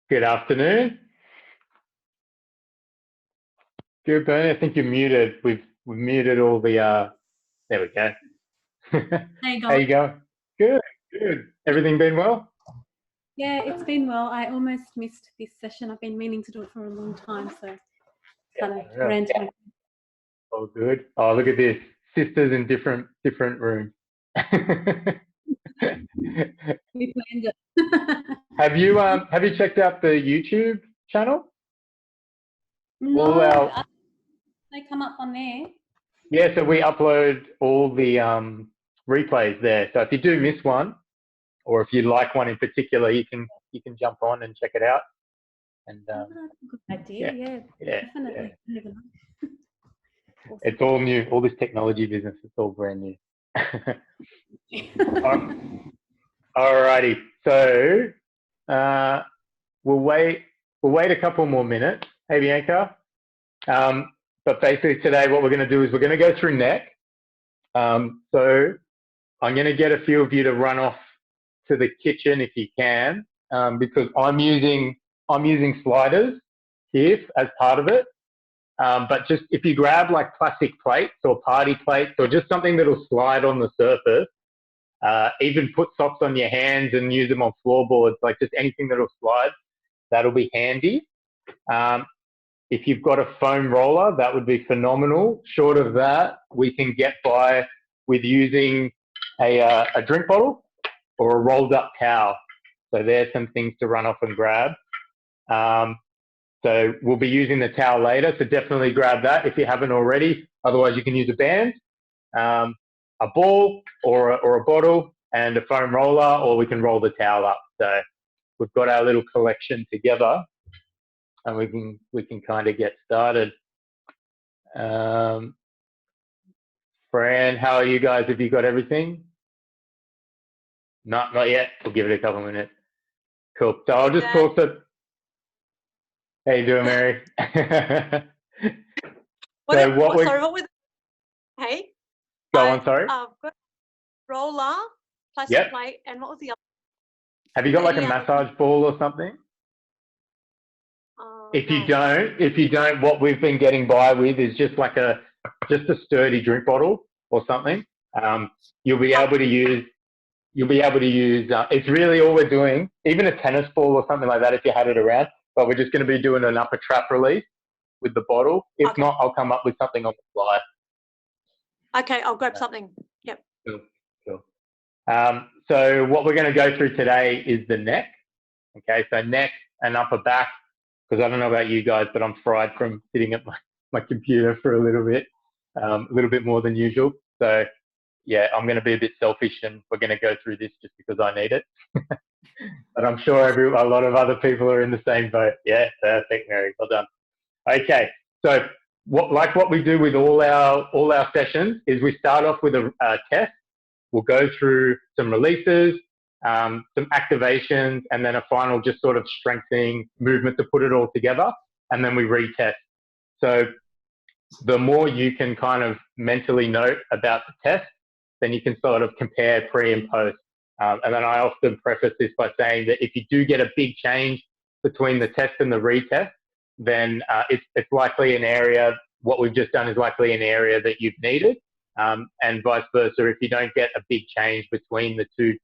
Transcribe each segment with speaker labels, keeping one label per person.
Speaker 1: Good afternoon. Good, Bernie. I think you're muted. We've muted all the. There we go.
Speaker 2: How you
Speaker 1: How
Speaker 2: going?
Speaker 1: you going? Good, good. Everything been well?
Speaker 2: Yeah, it's been well. I almost missed this session. I've been meaning to do it for a long time, so kind of
Speaker 1: Yeah.
Speaker 2: ran to my
Speaker 1: All good. Oh, look at this. Sisters in different rooms.
Speaker 2: we planned it.
Speaker 1: Have you checked out the YouTube channel? All
Speaker 2: No,
Speaker 1: our
Speaker 2: they come up on there.
Speaker 1: Yeah, so we upload all the replays there. So if you do miss one, or if you like one in particular, you can jump on and check it out. And
Speaker 2: Oh, that's a good idea.
Speaker 1: yeah.
Speaker 2: Definitely. Never know. Awesome.
Speaker 1: It's all new. All this technology business, it's all brand new. Alrighty. So we'll wait a couple more minutes. Hey, Bianca. But basically today what we're going to do is we're going to go through NEC. So I'm going to get a few of you to run off to the kitchen if you can, because I'm using sliders here as part of it. But just if you grab like plastic plates or party plates or just something that'll slide on the surface, even put socks on your hands and use them on floorboards, like just anything that'll slide, that'll be handy. If you've got a foam roller, that would be phenomenal. Short of that, we can get by with using a drink bottle or a rolled up towel. So there's some things to run off and grab. So we'll be using the towel later, so definitely grab that if you haven't already. Otherwise, you can use a band, a ball or a bottle, and a foam roller, or we can roll the towel up. So we've got our little collection together, and we can kind of get started. Fran, how are you guys? Have you got everything? Not yet. We'll give it a couple minutes. Cool. So I'll just talk to. How you doing, Mary?
Speaker 3: Sorry, what was? Hey.
Speaker 1: Go on. Sorry.
Speaker 3: Got roller, plastic plate, and what was the other?
Speaker 1: Have you got like a massage ball or something? If you don't, what we've been getting by with is just like a sturdy drink bottle or something. You'll be able to use. It's really all we're doing. Even a tennis ball or something like that, if you had it around. But we're just going to be doing an upper trap release with the bottle. If not, I'll come up with something on the fly.
Speaker 3: Okay, I'll grab something. Yep.
Speaker 1: Cool. So what we're going to go through today is the neck. Okay, so neck and upper back, because I don't know about you guys, but I'm fried from sitting at my computer for a little bit more than usual. So yeah, I'm going to be a bit selfish, and we're going to go through this just because I need it. But I'm sure a lot of other people are in the same boat. Yeah, perfect, Mary. Well done. Okay, so what we do with all our sessions is we start off with a test. We'll go through some releases, some activations, and then a final just sort of strengthening movement to put it all together, and then we retest. So the more you can kind of mentally note about the test, then you can sort of compare pre and post. And then I often preface this by saying that if you do get a big change between the test and the retest, then it's likely an area, what we've just done is likely an area that you've needed, and vice versa. If you don't get a big change between the two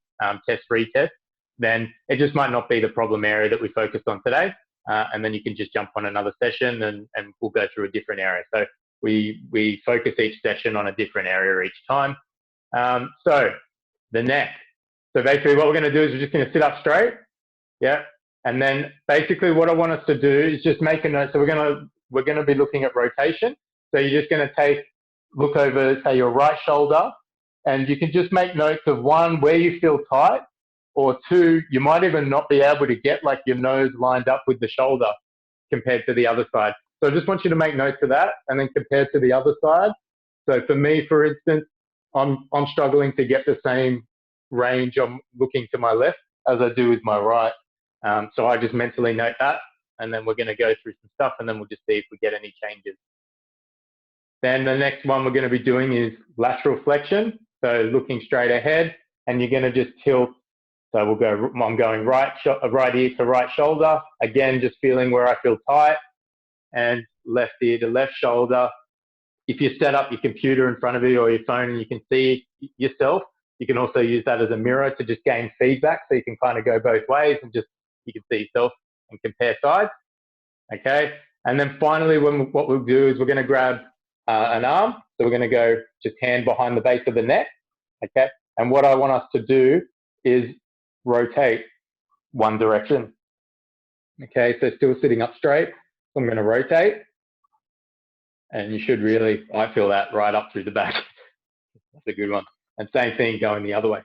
Speaker 1: test retest, then it just might not be the problem area that we focused on today, and then you can just jump on another session and we'll go through a different area. So we focus each session on a different area each time. So the neck. So basically what we're going to do is we're just going to sit up straight. Yeah. And then basically what I want us to do is just make a note. So we're going to be looking at rotation. So you're just going to look over, say, your right shoulder, and you can just make notes of one, where you feel tight, or two, you might even not be able to get like your nose lined up with the shoulder compared to the other side. So I just want you to make notes of that and then compare to the other side. So for me, for instance, I'm struggling to get the same range. I'm looking to my left as I do with my right. So I just mentally note that, and then we're going to go through some stuff, and then we'll just see if we get any changes. Then the next one we're going to be doing is lateral flexion. So looking straight ahead, and you're going to just tilt So we'll go, I'm going right ear to right shoulder. Again, just feeling where I feel tight, and left ear to left shoulder. If you set up your computer in front of you or your phone and you can see yourself, you can also use that as a mirror to just gain feedback. So you can kind of go both ways and just, you can see yourself and compare sides. Okay. And then finally, what we'll do is we're going to grab an arm. So we're going to go just hand behind the base of the neck. Okay. And what I want us to do is rotate one direction. Okay. So still sitting up straight. So I'm going to rotate. And you should really, I feel that right up through the back. That's a good one. And same thing going the other way.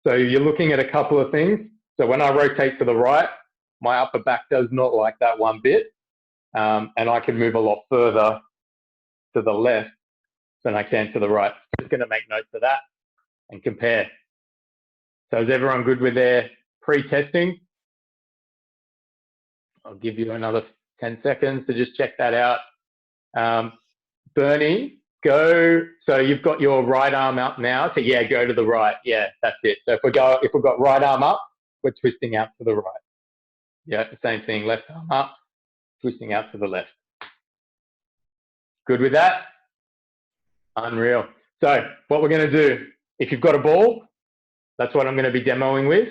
Speaker 1: So you're looking at a couple of things. So when I rotate to the right, my upper back does not like that one bit. And I can move a lot further to the left than I can to the right. Just going to make notes of that and compare. So is everyone good with their pre-testing? I'll give you another 10 seconds to just check that out. Bernie, go. So you've got your right arm up now. So yeah, go to the right. Yeah, that's it. So if we've got right arm up, we're twisting out to the right. Yeah, the same thing. Left arm up, twisting out to the left. Good with that? Unreal. So what we're going to do, if you've got a ball, that's what I'm going to be demoing with.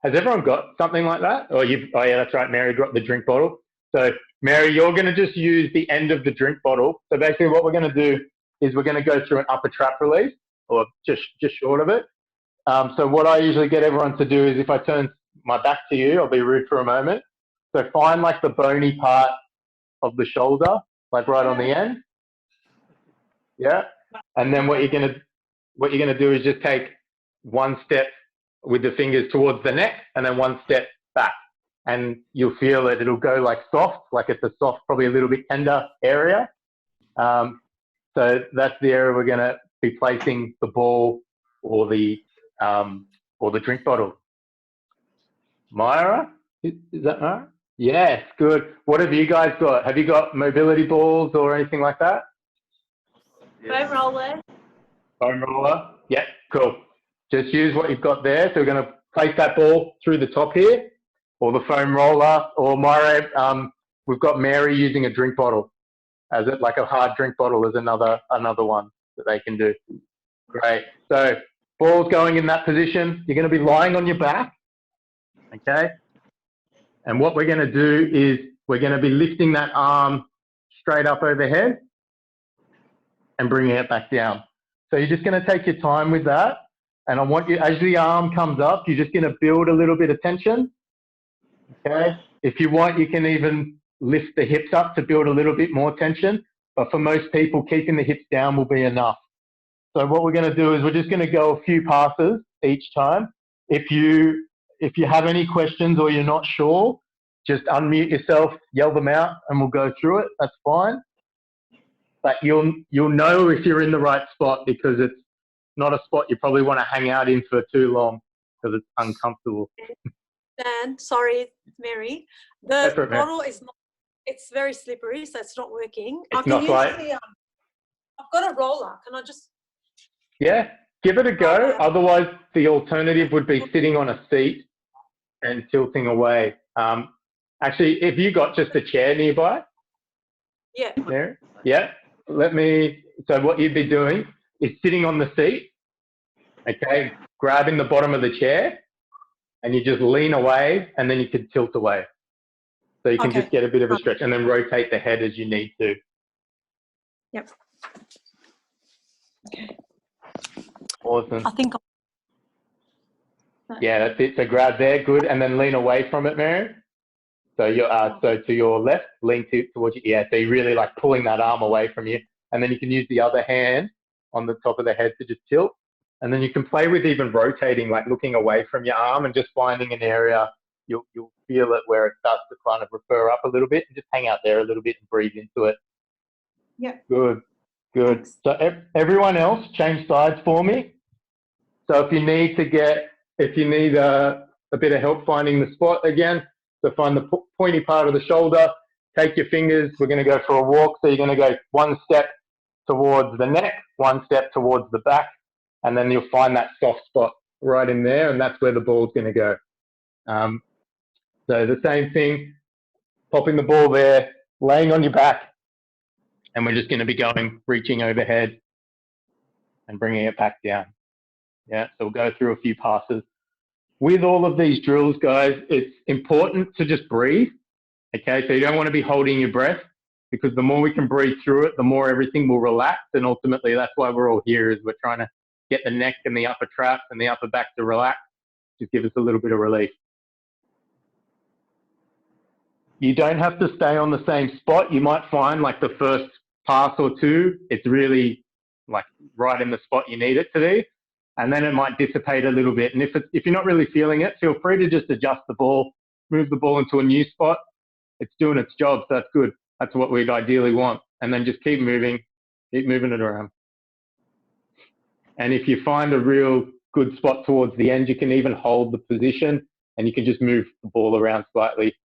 Speaker 1: Has everyone got something like that? Oh yeah, that's right. Mary got the drink bottle. So Mary, you're going to just use the end of the drink bottle. So basically what we're going to do is we're going to go through an upper trap release, or just short of it. So what I usually get everyone to do is, if I turn my back to you, I'll be rude for a moment. So find like the bony part of the shoulder, like right on the end. Yeah. And then what you're going to do is just take one step with the fingers towards the neck, and then one step back. And you'll feel it, it'll go like soft, like it's a soft, probably a little bit tender area. So that's the area we're going to be placing the ball or the drink bottle. Myra, is that Myra? Yes, good. What have you guys got? Have you got mobility balls or anything like that?
Speaker 3: Foam roller.
Speaker 1: Foam roller? Yeah, cool. Just use what you've got there. So we're going to place that ball through the top here, or the foam roller, or Myra, we've got Mary using a drink bottle. As it like a hard drink bottle is another one that they can do. Great. So ball's going in that position. You're going to be lying on your back, okay? And what we're going to do is we're going to be lifting that arm straight up overhead and bringing it back down. So you're just going to take your time with that. And I want you, as the arm comes up, you're just going to build a little bit of tension. Okay. If you want, you can even lift the hips up to build a little bit more tension. But for most people, keeping the hips down will be enough. So what we're going to do is we're just going to go a few passes each time. If you have any questions or you're not sure, just unmute yourself, yell them out, and we'll go through it. That's fine. But you'll know if you're in the right spot, because it's not a spot you probably want to hang out in for too long, because it's uncomfortable.
Speaker 3: Dan, sorry, Mary. The bottle is not, it's very slippery, so it's not working.
Speaker 1: It's not right.
Speaker 3: I've got a roller. Can I just?
Speaker 1: Yeah, give it a go. Otherwise, the alternative would be sitting on a seat and tilting away. Actually, if you got just a chair nearby.
Speaker 3: Yeah.
Speaker 1: There. Yeah. So what you'd be doing is sitting on the seat, okay, grabbing the bottom of the chair, and you just lean away, and then you can tilt away. So you can just get a bit of a stretch, and then rotate the head as you need to.
Speaker 3: Yep. Okay.
Speaker 1: Awesome.
Speaker 3: I think.
Speaker 1: Yeah, that's it. So grab there, good, and then lean away from it, Mary. So you're so to your left, lean towards you. Yeah, so you're really like pulling that arm away from you, and then you can use the other hand on the top of the head to just tilt. And then you can play with even rotating, like looking away from your arm and just finding an area you'll feel it where it starts to kind of refer up a little bit, and just hang out there a little bit and breathe into it.
Speaker 3: Yeah.
Speaker 1: Good, good. Thanks. So everyone else, change sides for me. So if you need a bit of help finding the spot again, so find the pointy part of the shoulder, take your fingers, we're going to go for a walk. So you're going to go one step towards the neck, one step towards the back, and then you'll find that soft spot right in there, and that's where the ball's going to go. So the same thing, popping the ball there, laying on your back, and we're just going to be going, reaching overhead and bringing it back down. Yeah, so we'll go through a few passes. With all of these drills, guys, it's important to just breathe, okay? So you don't want to be holding your breath, because the more we can breathe through it, the more everything will relax, and ultimately that's why we're all here, is we're trying to get the neck and the upper traps and the upper back to relax, just give us a little bit of relief. You don't have to stay on the same spot. You might find like the first pass or two, it's really like right in the spot you need it to be, and then it might dissipate a little bit. And if you're not really feeling it, feel free to just adjust the ball, move the ball into a new spot. It's doing its job, so that's good. That's what we'd ideally want. And then just keep moving it around. And if you find a real good spot towards the end, you can even hold the position and you can just move the ball around slightly.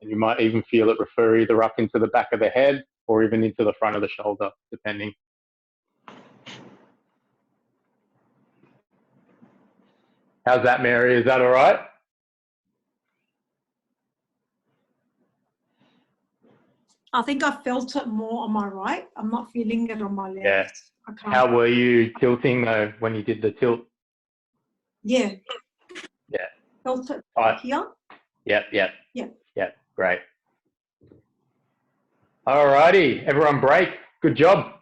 Speaker 1: And you might even feel it refer either up into the back of the head or even into the front of the shoulder, depending. How's that, Mary? Is that all right?
Speaker 3: I think I felt it more on my right. I'm not feeling it on my left.
Speaker 1: Yeah. How were you tilting though when you did the tilt?
Speaker 3: Yeah.
Speaker 1: Yeah.
Speaker 3: Felt it here.
Speaker 1: Yep. Great. All righty, everyone break. Good job.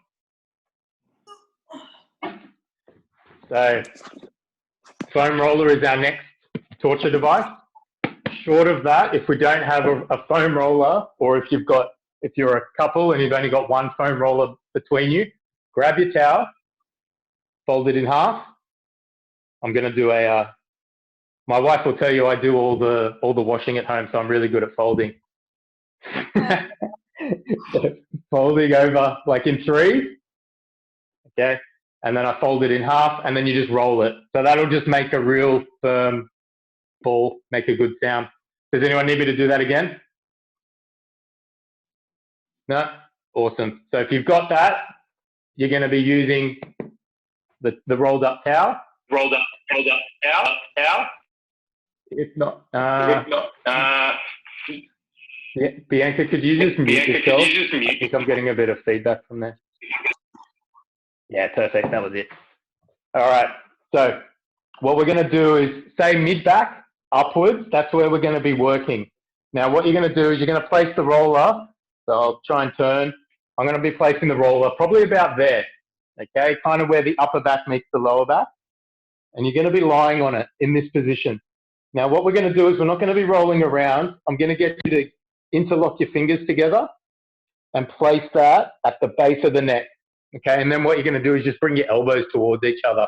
Speaker 1: So foam roller is our next torture device. Short of that, if we don't have a foam roller, or if you're a couple and you've only got one foam roller between you, grab your towel, fold it in half. I'm going to do my wife will tell you I do all the washing at home, so I'm really good at folding. Folding over like in 3, okay? And then I fold it in half, and then you just roll it. So that'll just make a real firm ball, make a good sound. Does anyone need me to do that again? No? Awesome. So if you've got that, you're going to be using the rolled up towel. Rolled up towel. If not, yeah, Bianca, could you just mute yourself? I think I'm getting a bit of feedback from there. Yeah, perfect. That was it. All right. So what we're going to do is say mid-back upwards. That's where we're going to be working. Now, what you're going to do is you're going to place the roller. So I'll try and turn. I'm going to be placing the roller probably about there, okay, kind of where the upper back meets the lower back. And you're going to be lying on it in this position. Now, what we're going to do is we're not going to be rolling around. I'm going to get you to interlock your fingers together and place that at the base of the neck, okay? And then what you're going to do is just bring your elbows towards each other,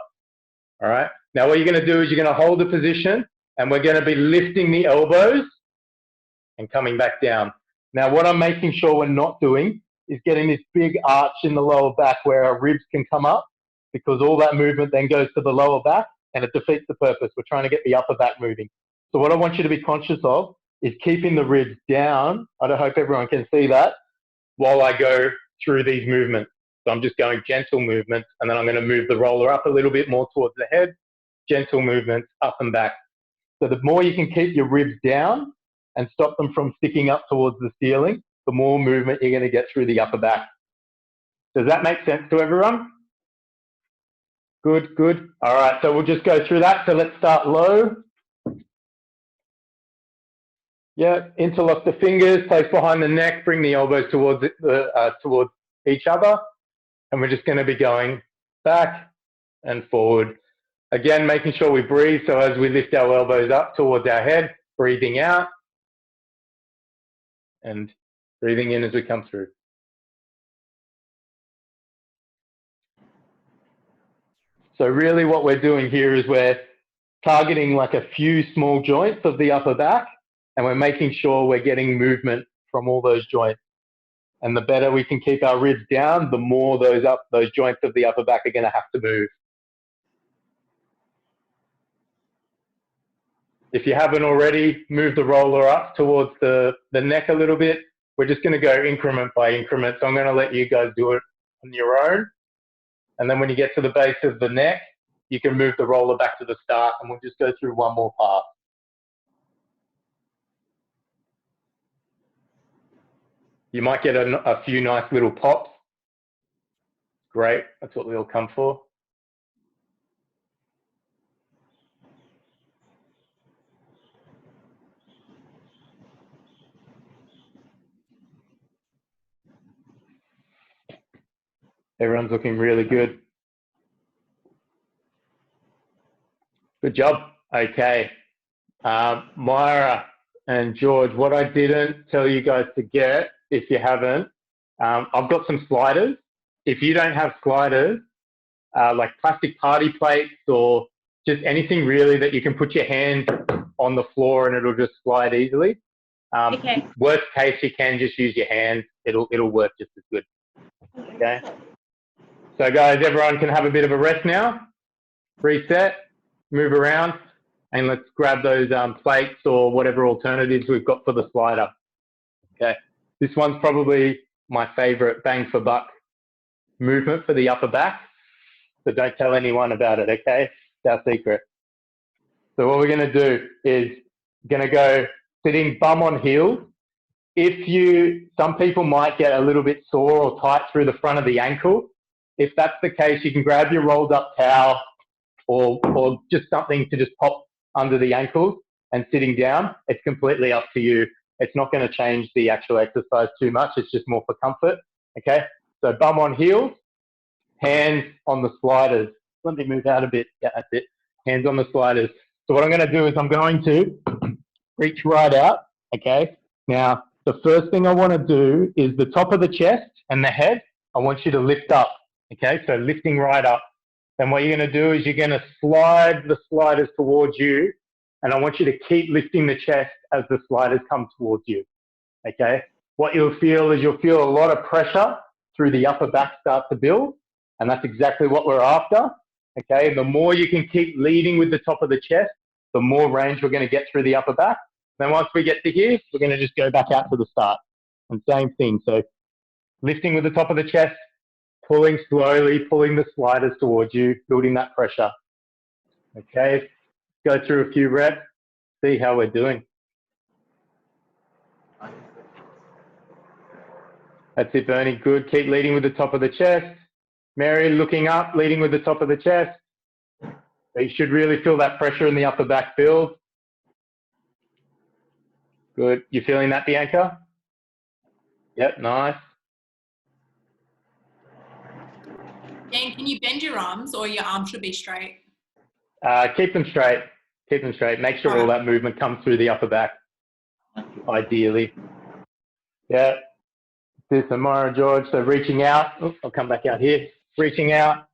Speaker 1: all right? Now, what you're going to do is you're going to hold the position, and we're going to be lifting the elbows and coming back down. Now, what I'm making sure we're not doing is getting this big arch in the lower back where our ribs can come up, because all that movement then goes to the lower back and it defeats the purpose. We're trying to get the upper back moving. So what I want you to be conscious of is keeping the ribs down. I hope everyone can see that while I go through these movements. So I'm just going gentle movements, and then I'm going to move the roller up a little bit more towards the head, gentle movements up and back. So the more you can keep your ribs down and stop them from sticking up towards the ceiling, the more movement you're going to get through the upper back. Does that make sense to everyone? Good, good. All right, so we'll just go through that. So let's start low. Yeah, interlock the fingers, place behind the neck, bring the elbows towards towards each other. And we're just going to be going back and forward. Again, making sure we breathe. So as we lift our elbows up towards our head, breathing out and breathing in as we come through. So really what we're doing here is we're targeting like a few small joints of the upper back, and we're making sure we're getting movement from all those joints. And the better we can keep our ribs down, the more those joints of the upper back are going to have to move. If you haven't already, move the roller up towards the neck a little bit. We're just going to go increment by increment. So I'm going to let you guys do it on your own. And then when you get to the base of the neck, you can move the roller back to the start, and we'll just go through one more pass. You might get a few nice little pops. Great, that's what we all come for. Everyone's looking really good. Good job. Okay. Myra and George, what I didn't tell you guys to get, if you haven't, I've got some sliders. If you don't have sliders, like plastic party plates or just anything really that you can put your hand on the floor and it'll just slide easily.
Speaker 2: Okay.
Speaker 1: Worst case, you can just use your hands. It'll work just as good. Okay. So guys, everyone can have a bit of a rest now. Reset, move around, and let's grab those plates or whatever alternatives we've got for the slider. Okay. This one's probably my favorite bang for buck movement for the upper back. So don't tell anyone about it, okay? It's our secret. So what we're gonna do is gonna go sitting bum on heels. Some people might get a little bit sore or tight through the front of the ankle. If that's the case, you can grab your rolled up towel or just something to just pop under the ankles and sitting down. It's completely up to you. It's not going to change the actual exercise too much. It's just more for comfort. Okay. So bum on heels, hands on the sliders. Let me move out a bit. Yeah, that's it. Hands on the sliders. So what I'm going to do is I'm going to reach right out. Okay. Now, the first thing I want to do is the top of the chest and the head. I want you to lift up. Okay, so lifting right up. Then what you're going to do is you're going to slide the sliders towards you, and I want you to keep lifting the chest as the sliders come towards you. Okay, what you'll feel is you'll feel a lot of pressure through the upper back start to build, and that's exactly what we're after. Okay, the more you can keep leading with the top of the chest, the more range we're going to get through the upper back. Then once we get to here, we're going to just go back out to the start. And same thing, so lifting with the top of the chest, pulling slowly, pulling the sliders towards you, building that pressure. Okay, go through a few reps, see how we're doing. That's it, Bernie, good. Keep leading with the top of the chest. Mary, looking up, leading with the top of the chest. So you should really feel that pressure in the upper back build. Good, you feeling that, Bianca? Yep, nice.
Speaker 4: Dan, can you bend your arms or your arms should be straight?
Speaker 1: Keep them straight. Keep them straight. Make sure all that movement comes through the upper back, ideally. Yeah. This is Myra, George. So reaching out. Oh, I'll come back out here. Reaching out.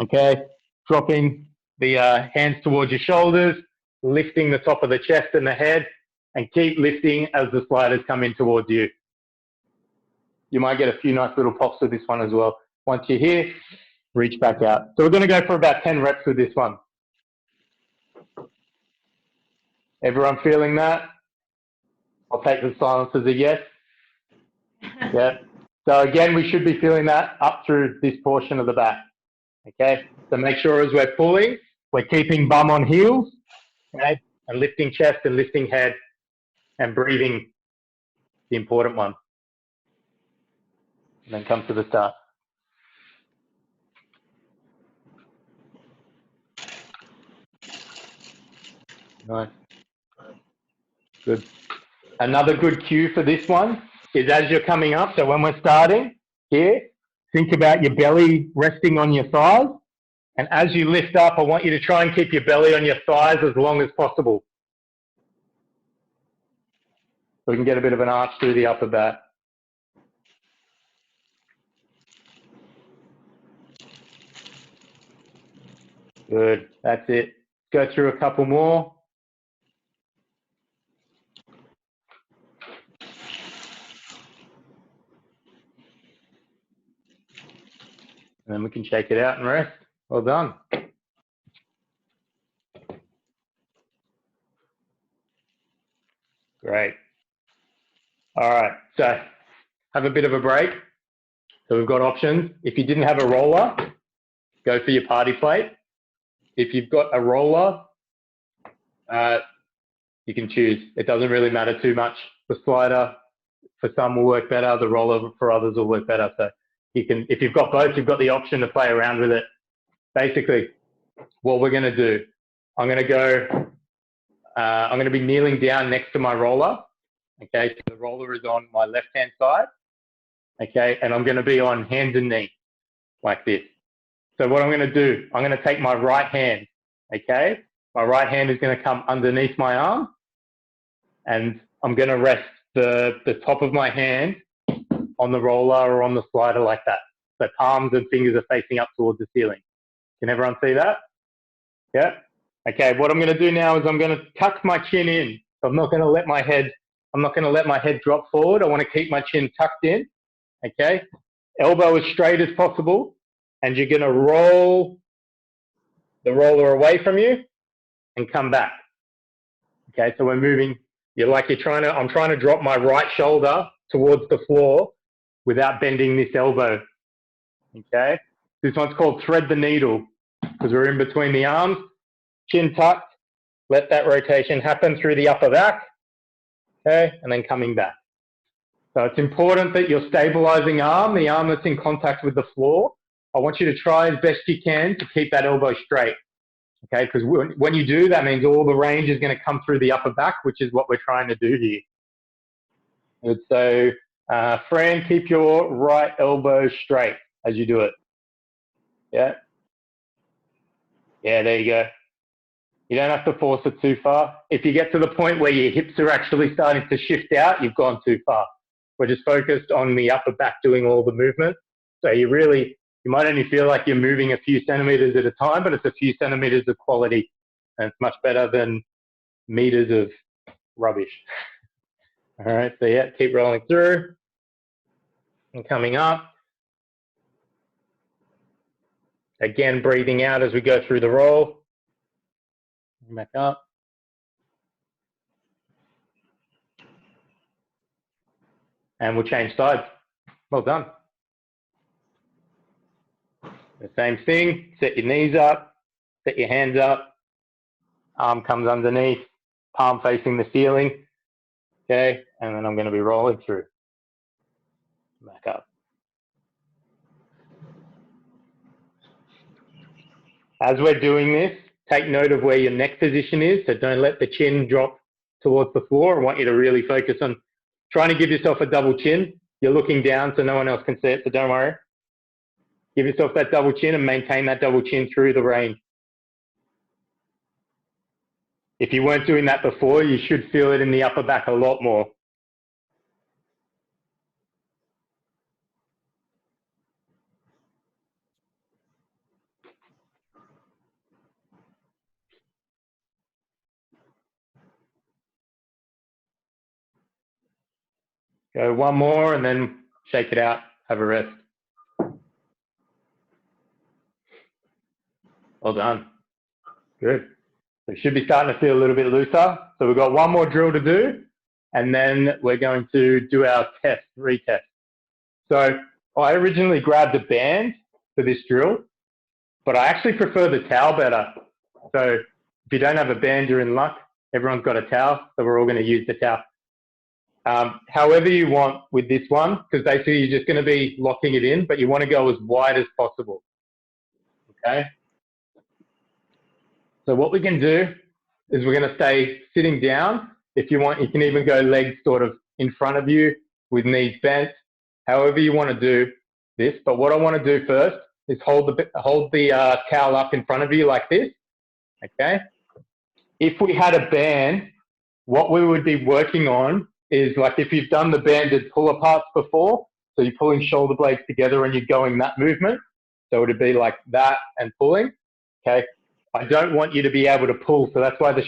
Speaker 1: Okay. Dropping the hands towards your shoulders, lifting the top of the chest and the head, and keep lifting as the sliders come in towards you. You might get a few nice little pops with this one as well. Once you're here, reach back out. So we're going to go for about 10 reps with this one. Everyone feeling that? I'll take the silence as a yes. Yeah. So again, we should be feeling that up through this portion of the back. Okay. So make sure as we're pulling, we're keeping bum on heels, okay, and lifting chest and lifting head and breathing, the important one. And then come to the start. Nice. Good. Another good cue for this one is as you're coming up, so when we're starting here, think about your belly resting on your thighs. And as you lift up, I want you to try and keep your belly on your thighs as long as possible. So we can get a bit of an arch through the upper back. Good, that's it. Go through a couple more. And then we can shake it out and rest. Well done. Great. All right, so have a bit of a break. So we've got options. If you didn't have a roller, go for your party plate. if you've got a roller, you can choose. It doesn't really matter too much. The slider for some will work better. The roller for others will work better. So you can, if you've got both, you've got the option to play around with it. Basically, what we're going to do, I'm going to be kneeling down next to my roller. Okay, so the roller is on my left-hand side. Okay, and I'm going to be on hands and knees like this. So what I'm going to do, I'm going to take my right hand. Okay, my right hand is going to come underneath my arm, and I'm going to rest the top of my hand on the roller or on the slider like that. So palms and fingers are facing up towards the ceiling. Can everyone see that? Yeah. Okay. What I'm going to do now is I'm going to tuck my chin in. So I'm not going to let my head drop forward. I want to keep my chin tucked in. Okay. Elbow as straight as possible, and you're going to roll the roller away from you and come back. Okay. So we're moving. I'm trying to drop my right shoulder towards the floor without bending this elbow. Okay. This one's called thread the needle because we're in between the arms, chin tucked, let that rotation happen through the upper back, okay, and then coming back. So it's important that you're stabilizing arm, the arm that's in contact with the floor. I want you to try as best you can to keep that elbow straight, okay, because when you do, that means all the range is going to come through the upper back, which is what we're trying to do here. Good. So, Fran, keep your right elbow straight as you do it. Yeah. Yeah, there you go. You don't have to force it too far. If you get to the point where your hips are actually starting to shift out, you've gone too far. We're just focused on the upper back doing all the movement. So you might only feel like you're moving a few centimeters at a time, but it's a few centimeters of quality. And it's much better than meters of rubbish. All right, so yeah, keep rolling through and coming up. Again, breathing out as we go through the roll. Back up. And we'll change sides. Well done. The same thing, set your knees up, set your hands up, arm comes underneath, palm facing the ceiling, okay, and then I'm going to be rolling through. Back up. As we're doing this, take note of where your neck position is, so don't let the chin drop towards the floor. I want you to really focus on trying to give yourself a double chin. You're looking down so no one else can see it, so don't worry. Give yourself that double chin and maintain that double chin through the range. If you weren't doing that before, you should feel it in the upper back a lot more. Go one more and then shake it out, have a rest. Well done. Good. So you should be starting to feel a little bit looser. So we've got one more drill to do, and then we're going to do our retest. So I originally grabbed a band for this drill, but I actually prefer the towel better. So if you don't have a band, you're in luck. Everyone's got a towel, so we're all going to use the towel. However you want with this one, because basically you're just going to be locking it in, but you want to go as wide as possible. Okay. So what we can do is we're going to stay sitting down. If you want, you can even go legs sort of in front of you with knees bent, however you want to do this. But what I want to do first is hold the towel up in front of you like this. Okay. If we had a band, what we would be working on is like if you've done the banded pull aparts before, so you're pulling shoulder blades together and you're going that movement. So it would be like that and pulling. Okay. I don't want you to be able to pull, so that's why the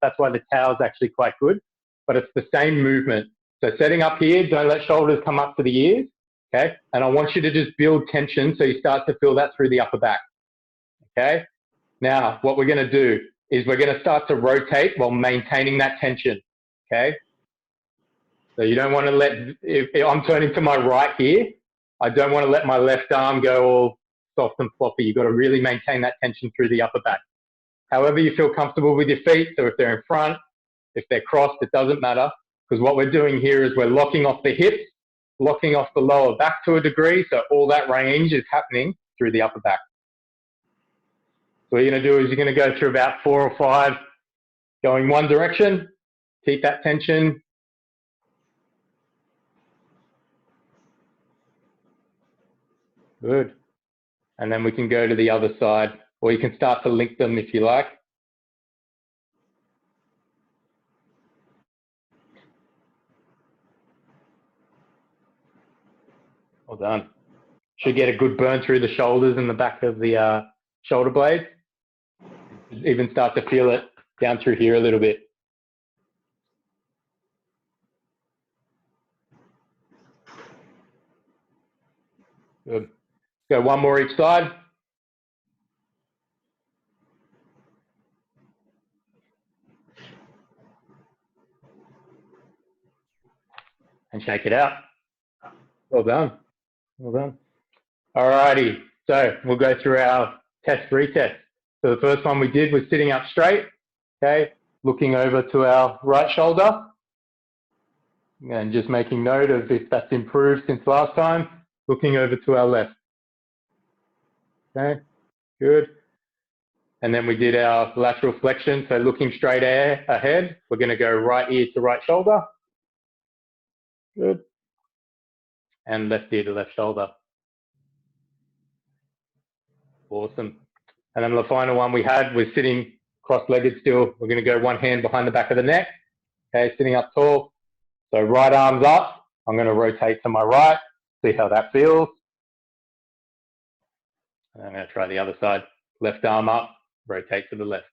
Speaker 1: that's why the towel is actually quite good, but it's the same movement. So setting up here, don't let shoulders come up to the ears, okay? And I want you to just build tension so you start to feel that through the upper back, okay? Now, what we're gonna do is we're gonna start to rotate while maintaining that tension, okay? So you don't wanna if I'm turning to my right here, I don't wanna let my left arm go all soft and floppy. You've got to really maintain that tension through the upper back. However you feel comfortable with your feet, so if they're in front, if they're crossed, it doesn't matter, because what we're doing here is we're locking off the hips, locking off the lower back to a degree, so all that range is happening through the upper back. So what you're going to do is you're going to go through about 4 or 5 going one direction, keep that tension. Good. And then we can go to the other side, or you can start to link them if you like. Well done. Should get a good burn through the shoulders and the back of the shoulder blades. Even start to feel it down through here a little bit. Good. Go one more each side. And shake it out. Well done. Well done. Alrighty, so we'll go through our test retest. So the first one we did was sitting up straight, okay, looking over to our right shoulder, and just making note of if that's improved since last time, looking over to our left. Okay, good. And then we did our lateral flexion, so looking straight ahead, we're going to go right ear to right shoulder. Good. And left ear to left shoulder. Awesome. And then the final one we had was sitting cross-legged still. We're going to go one hand behind the back of the neck. Okay, sitting up tall. So right arm's up. I'm going to rotate to my right, see how that feels. And I'm going to try the other side. Left arm up, rotate to the left.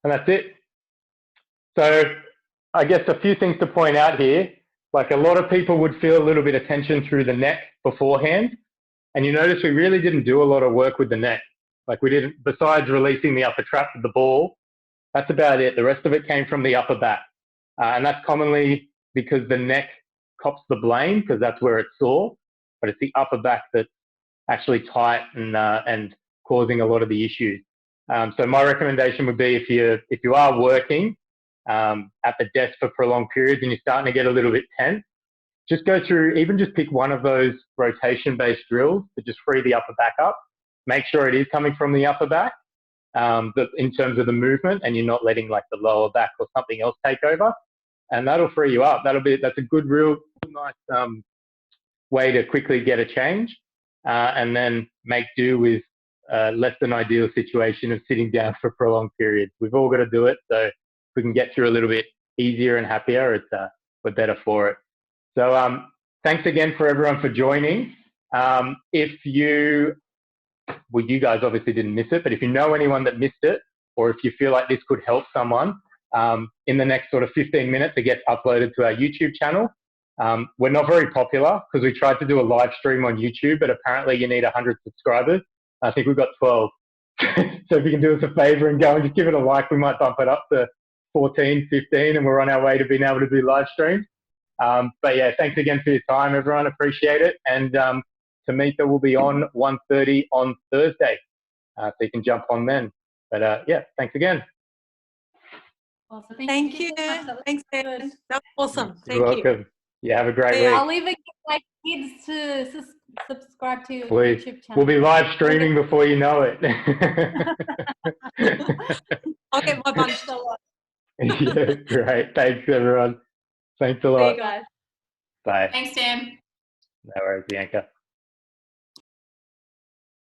Speaker 1: And that's it. So I guess a few things to point out here. Like a lot of people would feel a little bit of tension through the neck beforehand. And you notice we really didn't do a lot of work with the neck. Like we didn't, besides releasing the upper trap with the ball, that's about it. The rest of it came from the upper back. And that's commonly because the neck cops the blame because that's where it's sore, but it's the upper back that's actually tight and causing a lot of the issues. So my recommendation would be if you are working at the desk for prolonged periods and you're starting to get a little bit tense, just go through, even just pick one of those rotation-based drills to just free the upper back up. Make sure it is coming from the upper back in terms of the movement, and you're not letting like the lower back or something else take over. And that'll free you up. That's a good, real nice way to quickly get a change and then make do with less than ideal situation of sitting down for prolonged periods. We've all got to do it, so if we can get through a little bit easier and happier, we're better for it. So thanks again for everyone for joining. If you guys obviously didn't miss it, but if you know anyone that missed it, or if you feel like this could help someone, in the next sort of 15 minutes, it gets uploaded to our YouTube channel. We're not very popular because we tried to do a live stream on YouTube, but apparently you need 100 subscribers. I think we've got 12. So if you can do us a favor and go and just give it a like, we might bump it up to 14, 15, and we're on our way to being able to do live streams. But yeah, thanks again for your time, everyone. Appreciate it. And Tamika will be on 1:30 on Thursday, so you can jump on then. But yeah, thanks again.
Speaker 2: Awesome.
Speaker 3: Thank you.
Speaker 2: So much. That was
Speaker 3: Thanks,
Speaker 2: good.
Speaker 3: Dan. That was awesome.
Speaker 1: You're
Speaker 3: Thank you.
Speaker 1: welcome. Yeah, have a great
Speaker 3: Yeah.
Speaker 1: week.
Speaker 2: I'll even get my kids to subscribe to your
Speaker 1: Please.
Speaker 2: YouTube channel.
Speaker 1: We'll be live streaming before you know it.
Speaker 3: I'll get my bunch.
Speaker 1: Yeah, great. Thanks, everyone. Thanks a
Speaker 2: See
Speaker 1: lot.
Speaker 2: you guys.
Speaker 1: Bye.
Speaker 4: Thanks, Sam.
Speaker 1: No worries, Bianca.